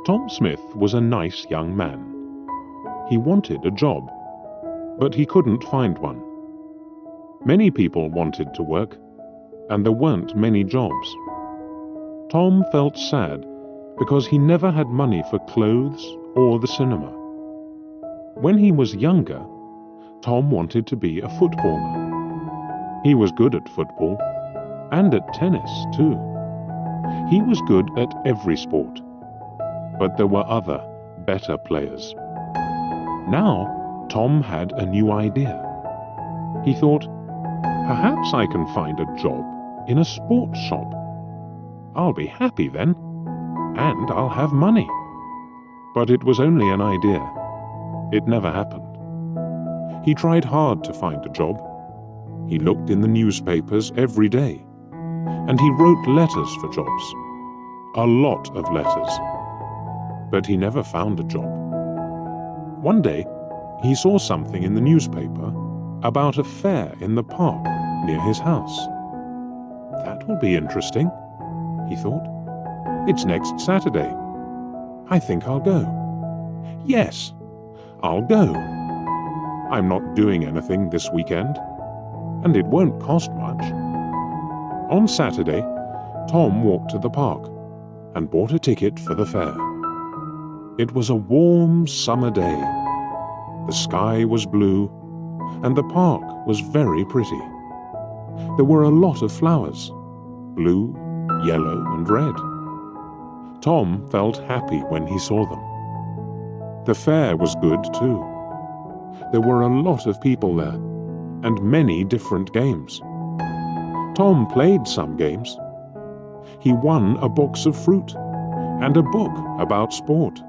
Tom Smith was a nice young man. He wanted a job, but he couldn't find one. Many people wanted to work, and there weren't many jobs. Tom felt sad because he never had money for clothes or the cinema. When he was younger, Tom wanted to be a footballer. He was good at football, and at tennis too. He was good at every sport, but there were other, better players. Now, Tom had a new idea. He thought, perhaps I can find a job in a sports shop. I'll be happy then, and I'll have money. But it was only an idea. It never happened. He tried hard to find a job. He looked in the newspapers every day, and he wrote letters for jobs. A lot of letters. But he never found a job. One day, he saw something in the newspaper about a fair in the park near his house. That will be interesting, he thought. It's next Saturday. I think I'll go. Yes, I'll go. I'm not doing anything this weekend, and it won't cost much. On Saturday, Tom walked to the park and bought a ticket for the fair. It was a warm summer day. The sky was blue, and the park was very pretty. There were a lot of flowers, blue, yellow, and red. Tom felt happy when he saw them. The fair was good too. There were a lot of people there, and many different games. Tom played some games. He won a box of fruit and a book about sport.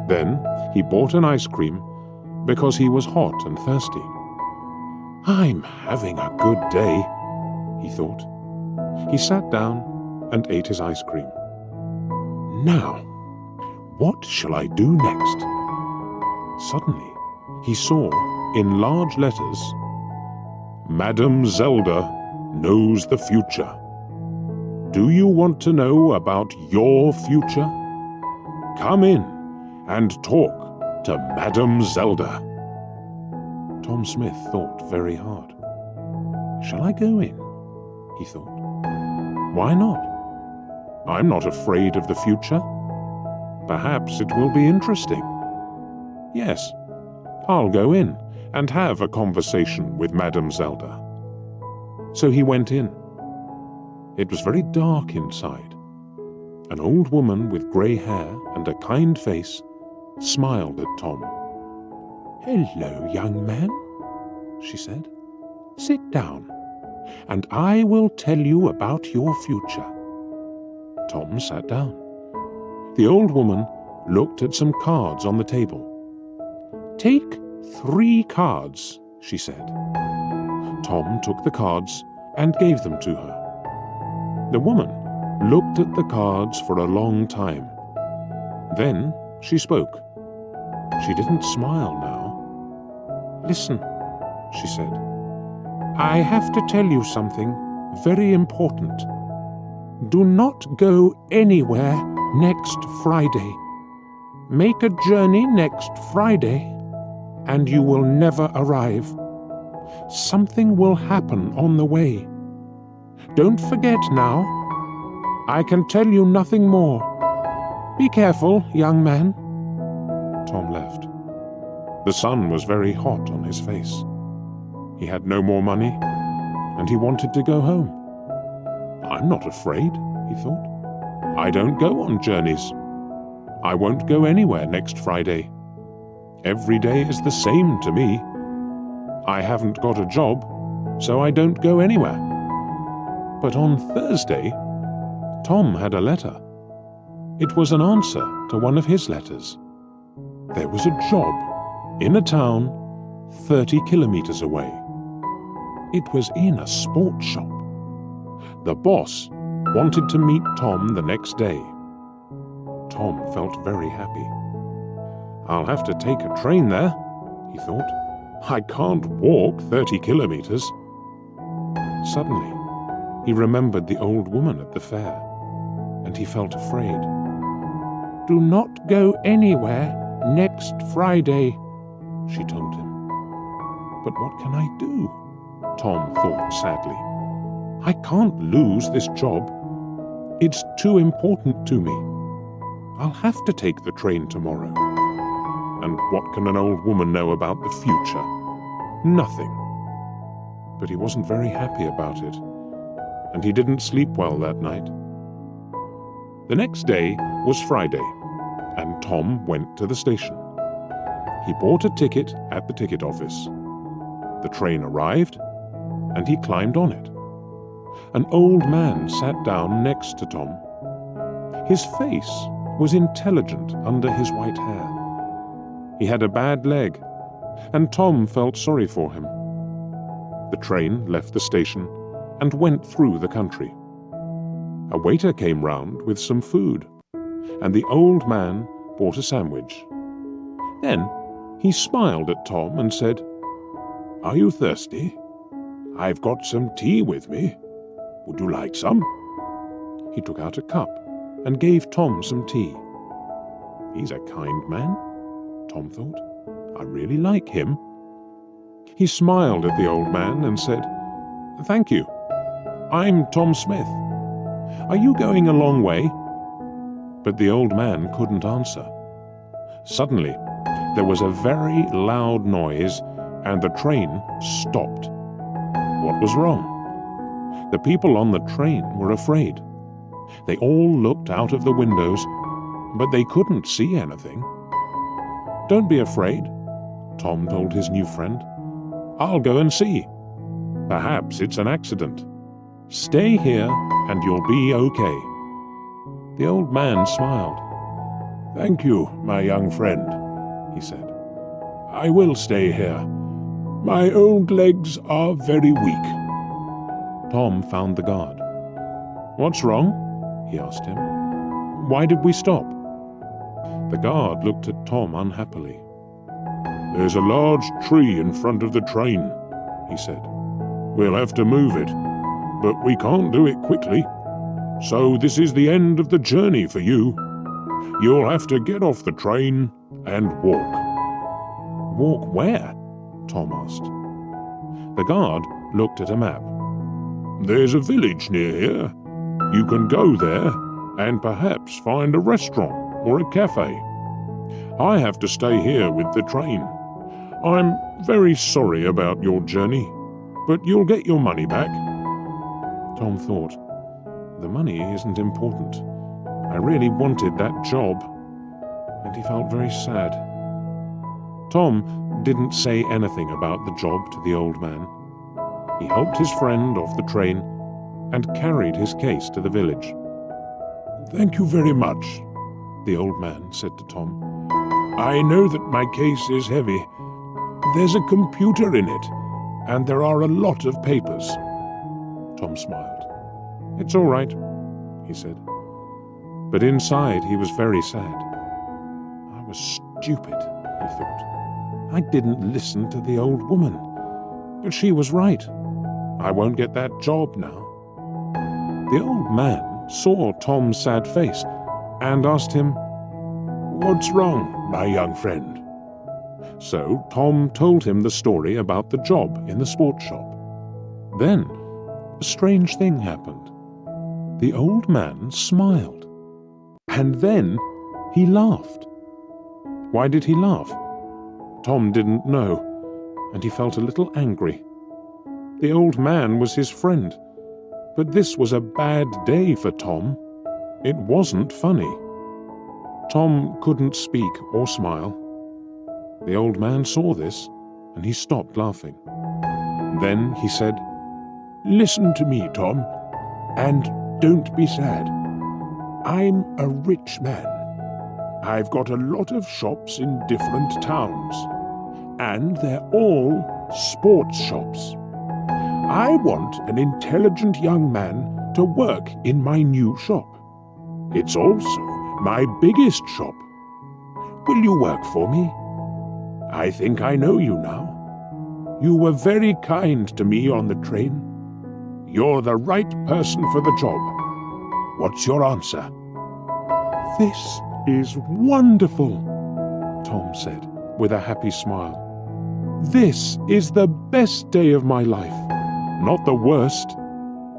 Then he bought an ice cream because he was hot and thirsty. I'm having a good day, he thought. He sat down and ate his ice cream. Now, what shall I do next? Suddenly, he saw, in large letters, Madame Zelda knows the future. Do you want to know about your future? Come in and talk to Madame Zelda. Tom Smith thought very hard. Shall I go in? He thought. Why not? I'm not afraid of the future. Perhaps it will be interesting. Yes, I'll go in and have a conversation with Madame Zelda. So he went in. It was very dark inside. An old woman with grey hair and a kind face smiled at Tom. Hello, young man, she said. Sit down, and I will tell you about your future. Tom sat down. The old woman looked at some cards on the table. Take 3 cards, she said. Tom took the cards and gave them to her. The woman looked at the cards for a long time. Then she spoke. She didn't smile now. Listen, she said. I have to tell you something very important. Do not go anywhere next Friday. Make a journey next Friday, and you will arrive arrive. Something will happen on the way. Don't forget now. I can tell you nothing more. Be careful, young man. Tom left. The sun was very hot on his face. He had no more money, and he wanted to go home. I'm not afraid, he thought. I don't go on journeys. I won't go anywhere next Friday. Every day is the same to me. I haven't got a job, so I don't go anywhere. But on Thursday, Tom had a letter. It was an answer to one of his letters. There was a job in a town 30 kilometers away. It was in a sports shop. The boss wanted to meet Tom the next day. Tom felt very happy. I'll have to take a train there, he thought. I can't walk 30 kilometers. Suddenly, he remembered the old woman at the fair, and he felt afraid. "Do not go anywhere next Friday," she told him. "But what can I do?" Tom thought sadly. "I can't lose this job. It's too important to me. I'll have to take the train tomorrow." And what can an old woman know about the future? Nothing. But he wasn't very happy about it, and he didn't sleep well that night. The next day was Friday, and Tom went to the station. He bought a ticket at the ticket office. The train arrived, and he climbed on it. An old man sat down next to Tom. His face was intelligent under his white hair. He had a bad leg, and Tom felt sorry for him. The train left the station and went through the country. A waiter came round with some food, and the old man bought a sandwich. Then he smiled at Tom and said, "Are you thirsty? I've got some tea with me. Would you like some?" He took out a cup and gave Tom some tea. "He's a kind man," Tom thought. "I really like him." He smiled at the old man and said, "Thank you. I'm Tom Smith. Are you going a long way?" But the old man couldn't answer. Suddenly, there was a very loud noise, and the train stopped. What was wrong? The people on the train were afraid. They all looked out of the windows, but they couldn't see anything. "Don't be afraid," Tom told his new friend. "I'll go and see. Perhaps it's an accident. Stay here and you'll be okay." The old man smiled. "Thank you, my young friend," he said. "I will stay here. My old legs are very weak." Tom found the guard. "What's wrong?" he asked him. "Why did we stop?" The guard looked at Tom unhappily. "There's a large tree in front of the train," he said. "We'll have to move it, but we can't do it quickly. So this is the end of the journey for you. You'll have to get off the train and walk." "Walk where?" Tom asked. The guard looked at a map. "There's a village near here. You can go there and perhaps find a restaurant or a cafe. I have to stay here with the train. I'm very sorry about your journey, but you'll get your money back." Tom thought, the money isn't important. I really wanted that job, and he felt very sad. Tom didn't say anything about the job to the old man. He helped his friend off the train and carried his case to the village. "Thank you very much," the old man said to Tom. "I know that my case is heavy. There's a computer in it, and there are a lot of papers." Tom smiled. "It's all right," he said. But inside he was very sad. "I was stupid," he thought. "I didn't listen to the old woman. But she was right. I won't get that job now." The old man saw Tom's sad face and asked him, "What's wrong, my young friend?" So Tom told him the story about the job in the sports shop. Then a strange thing happened. The old man smiled, and then he laughed. Why did he laugh? Tom didn't know, and he felt a little angry. The old man was his friend, but this was a bad day for Tom. It wasn't funny. Tom couldn't speak or smile. The old man saw this, and he stopped laughing. Then he said, "Listen to me, Tom, and don't be sad. I'm a rich man. I've got a lot of shops in different towns, and they're all sports shops. I want an intelligent young man to work in my new shop. It's also my biggest shop. Will you work for me? I think I know you now. You were very kind to me on the train. You're the right person for the job. What's your answer?" "This is wonderful," Tom said, with a happy smile. "This is the best day of my life. Not the worst."